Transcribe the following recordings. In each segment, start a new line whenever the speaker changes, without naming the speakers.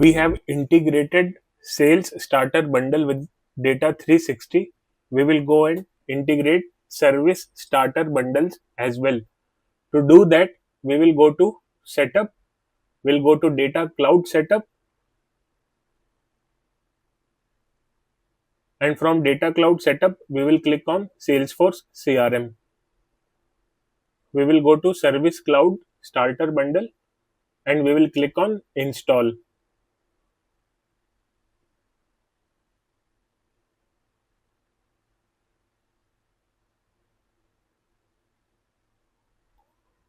we have integrated Sales Starter Bundle with Data 360, we will go and integrate Service Starter Bundles as well. To do that, we will go to Setup, we'll go to Data Cloud Setup, and from Data Cloud Setup, we will click on Salesforce CRM. We will go to Service Cloud Starter Bundle and we will click on Install.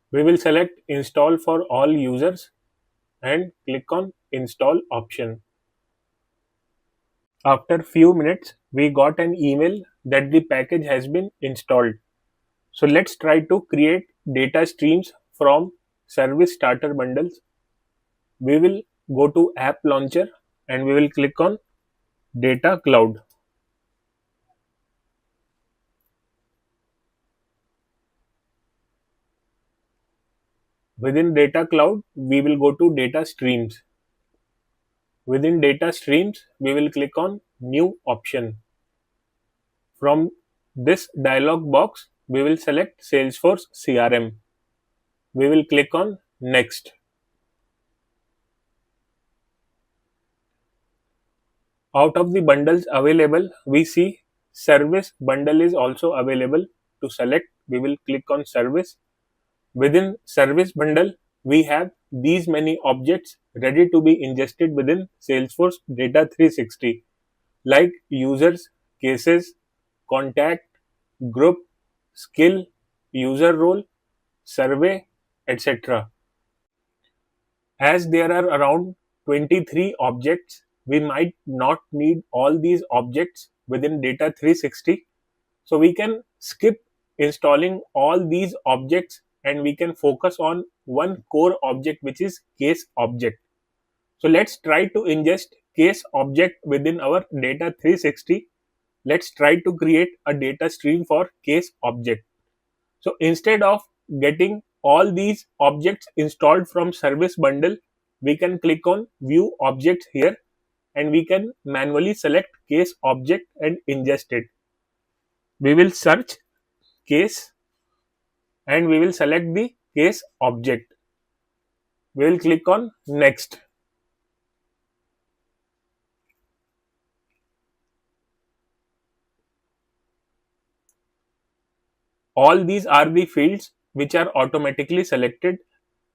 We will select Install for all users and click on Install option. After few minutes, we got an email that the package has been installed. So let's try to create data streams from Service Starter Bundles. We will go to App Launcher and we will click on Data Cloud. Within Data Cloud, we will go to Data Streams. Within Data Streams, we will click on New option. From this dialog box, we will select Salesforce CRM. We will click on Next. Out of the bundles available, we see Service Bundle is also available. To select, we will click on Service. Within Service Bundle, we have these many objects ready to be ingested within Salesforce Data 360, like users, cases, contact, group, skill, user role, survey, etc. As there are around 23 objects, we might not need all these objects within Data 360. So we can skip installing all these objects and we can focus on one core object, which is case object. So let's try to ingest case object within our Data 360. Let's try to create a data stream for case object. So instead of getting all these objects installed from Service Bundle, we can click on View Objects here and we can manually select case object and ingest it. We will search case and we will select the case object. We will click on Next. All these are the fields which are automatically selected.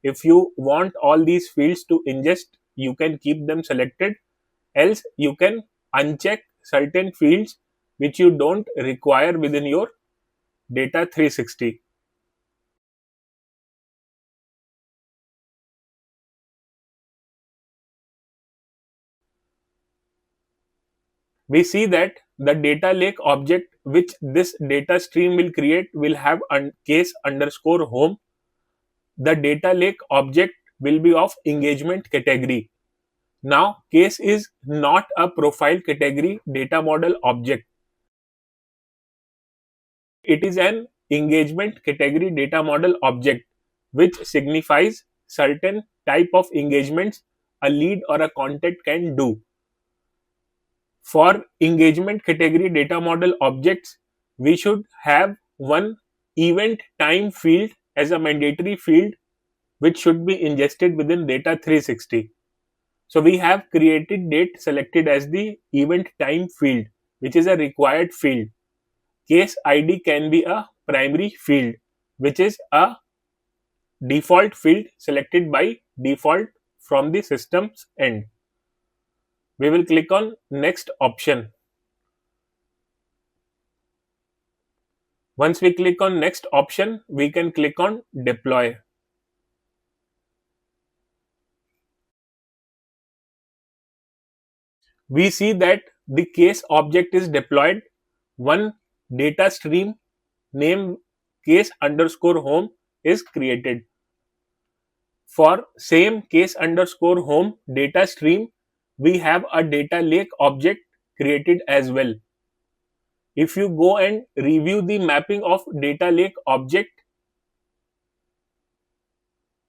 If you want all these fields to ingest, you can keep them selected. Else, you can uncheck certain fields which you don't require within your Data 360. We see that the data lake object which this data stream will create will have case underscore home. The data lake object will be of engagement category. Now, case is not a profile category data model object. It is an engagement category data model object which signifies certain type of engagements a lead or a contact can do. For engagement category data model objects, we should have one event time field as a mandatory field which should be ingested within Data 360. So we have created date selected as the event time field, which is a required field. Case ID can be a primary field, which is a default field selected by default from the system's end. We will click on Next option. Once we click on Next option, we can click on Deploy. We see that the case object is deployed. One data stream named case underscore home is created. For same case underscore home data stream, we have a data lake object created as well. If you go and review the mapping of data lake object,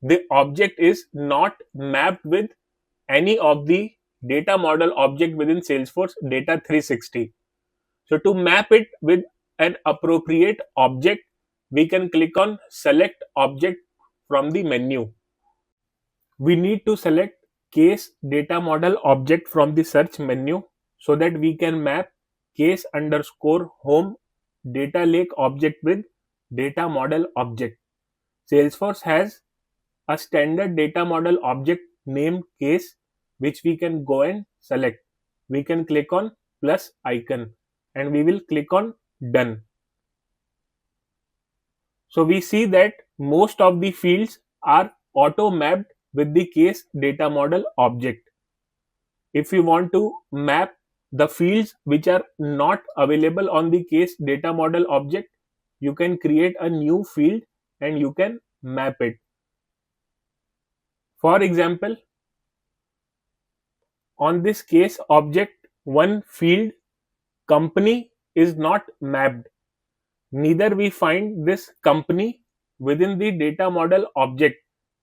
the object is not mapped with any of the data model object within Salesforce Data 360. So to map it with an appropriate object, we can click on select object from the menu. We need to select case data model object from the search menu so that we can map case underscore home data lake object with data model object. Salesforce has a standard data model object named case, which we can go and select. We can click on plus icon and we will click on done. So we see that most of the fields are auto mapped with the case data model object. If you want to map the fields which are not available on the case data model object, you can create a new field and you can map it. For example, on this case object, one field company is not mapped. Neither we find this company within the data model object.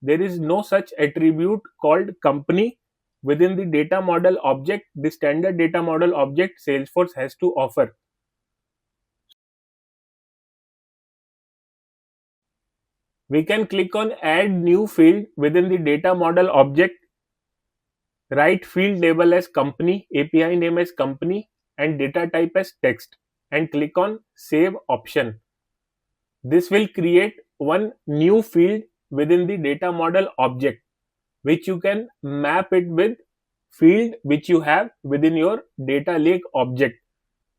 There is no such attribute called company within the data model object, the standard data model object Salesforce has to offer. We can click on add new field within the data model object, write field label as company, API name as company and data type as text and click on save option. This will create one new field within the data model object, which you can map it with field which you have within your data lake object.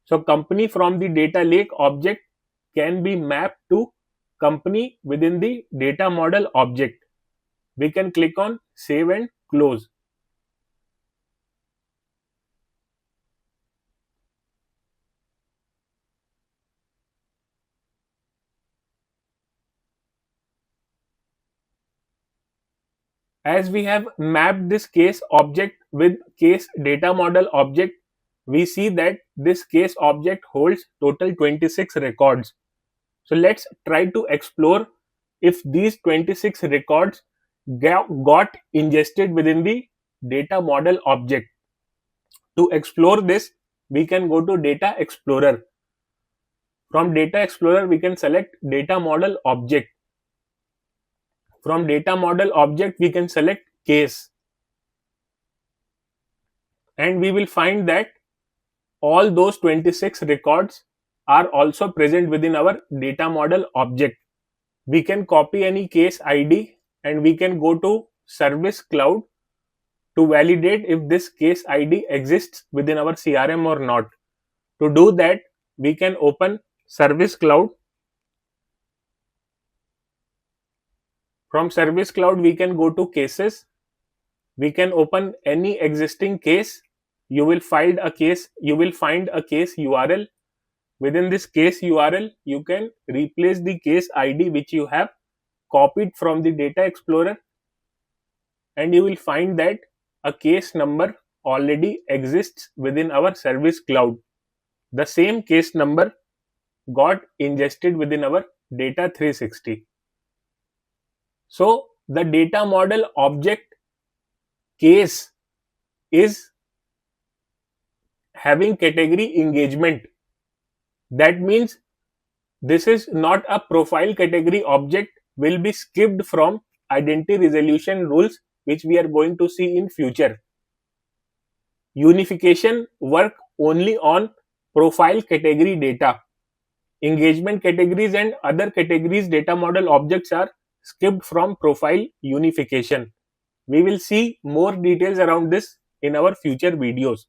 So company from the data lake object can be mapped to company within the data model object. We can click on save and close. As we have mapped this case object with case data model object, we see that this case object holds total 26 records. So let's try to explore if these 26 records got ingested within the data model object. To explore this, we can go to Data Explorer. From Data Explorer, we can select Data Model Object. From Data Model Object, we can select Case. And we will find that all those 26 records are also present within our data model object. We can copy any case ID and we can go to Service Cloud to validate if this case ID exists within our CRM or not. To do that, we can open Service Cloud. From Service Cloud, we can go to cases. We can open any existing case. You will find a case URL. Within this case URL, you can replace the case ID which you have copied from the Data Explorer, and you will find that a case number already exists within our Service Cloud. The same case number got ingested within our Data 360. So the data model object case is having category engagement. That means this is not a profile category object, will be skipped from identity resolution rules, which we are going to see in future. Unification work only on profile category data. Engagement categories and other categories data model objects are skipped from profile unification. We will see more details around this in our future videos.